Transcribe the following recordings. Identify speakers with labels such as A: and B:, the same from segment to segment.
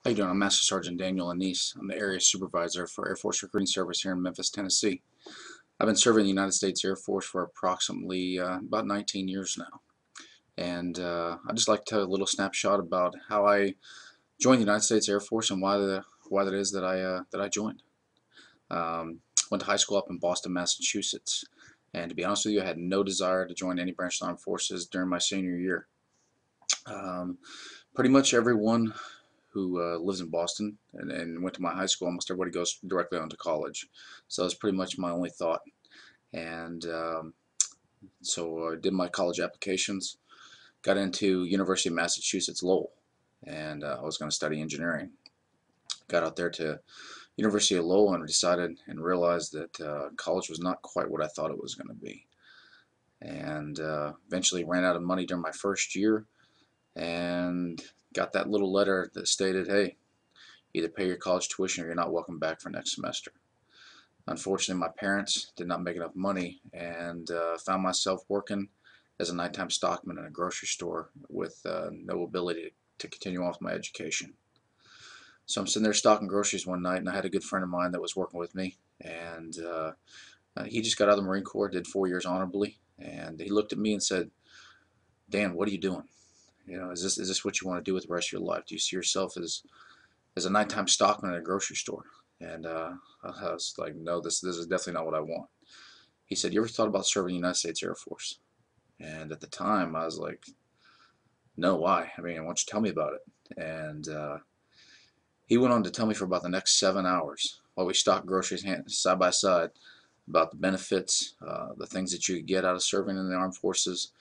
A: How you doing? I'm Master Sergeant Daniel Annese. I'm the area supervisor for Air Force Recruiting Service here in Memphis, Tennessee. I've been serving the United States Air Force for approximately about 19 years now. And I'd just like to tell you a little snapshot about how I joined the United States Air Force and why that is that I joined. Went to high school up in Boston, Massachusetts. And to be honest with you, I had no desire to join any branch of the armed forces during my senior year. Um, Pretty much everyone who lives in Boston and went to my high school, almost everybody goes directly on to college. So that's pretty much my only thought. And so I did my college applications, got into University of Massachusetts Lowell, and I was going to study engineering. Got out there to University of Lowell and decided and realized that college was not quite what I thought it was going to be. And eventually ran out of money during my first year and got that little letter that stated, hey, either pay your college tuition or you're not welcome back for next semester. Unfortunately, my parents did not make enough money, and found myself working as a nighttime stockman in a grocery store with no ability to continue on with my education. So I'm sitting there stocking groceries one night, and I had a good friend of mine that was working with me, and he just got out of the Marine Corps, did 4 years honorably, and he looked at me and said, Dan, what are you doing? You know, is this what you want to do with the rest of your life? Do you see yourself as a nighttime stockman at a grocery store? And I was like, no, this is definitely not what I want. He said, you ever thought about serving the United States Air Force? And at the time, I was like, no, why? I mean, why don't you tell me about it? And he went on to tell me for about the next 7 hours while we stocked groceries side by side about the benefits, the things that you get out of serving in the armed forces,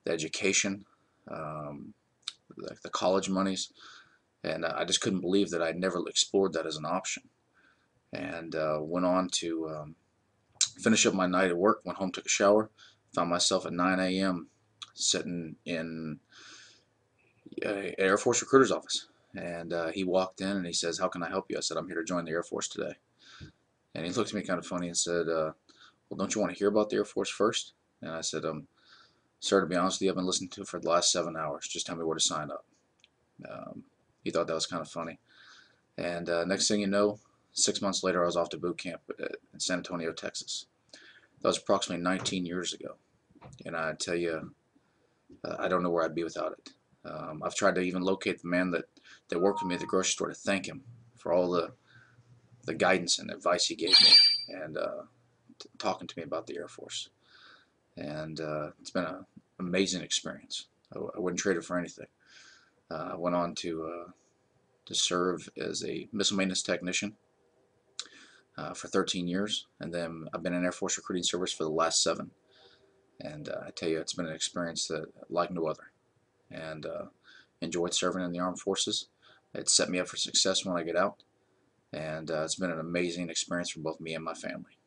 A: the education, um, the college monies. And I just couldn't believe that I'd never explored that as an option. And went on to finish up my night at work, went home, took a shower, found myself at 9 a.m. sitting in Air Force recruiter's office. And he walked in and he says, how can I help you? I said, I'm here to join the Air Force today. And he looked at me kind of funny and said, well, don't you want to hear about the Air Force first? And I said, sir, to be honest with you, I've been listening to it for the last 7 hours. Just tell me where to sign up. He thought that was kind of funny. And next thing you know, 6 months later, I was off to boot camp in San Antonio, Texas. That was approximately 19 years ago. And I tell you, I don't know where I'd be without it. I've tried to even locate the man that worked with me at the grocery store to thank him for all the guidance and advice he gave me, and talking to me about the Air Force. And it's been an amazing experience. I wouldn't trade it for anything. I went on to serve as a missile maintenance technician for 13 years, and then I've been in Air Force recruiting service for the last 7. And I tell you, it's been an experience that like no other. And enjoyed serving in the armed forces. It set me up for success when I get out, and it's been an amazing experience for both me and my family.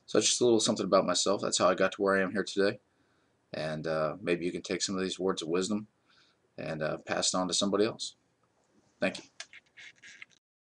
A: So that's just a little something about myself. That's how I got to where I am here today. And maybe you can take some of these words of wisdom and pass it on to somebody else. Thank you.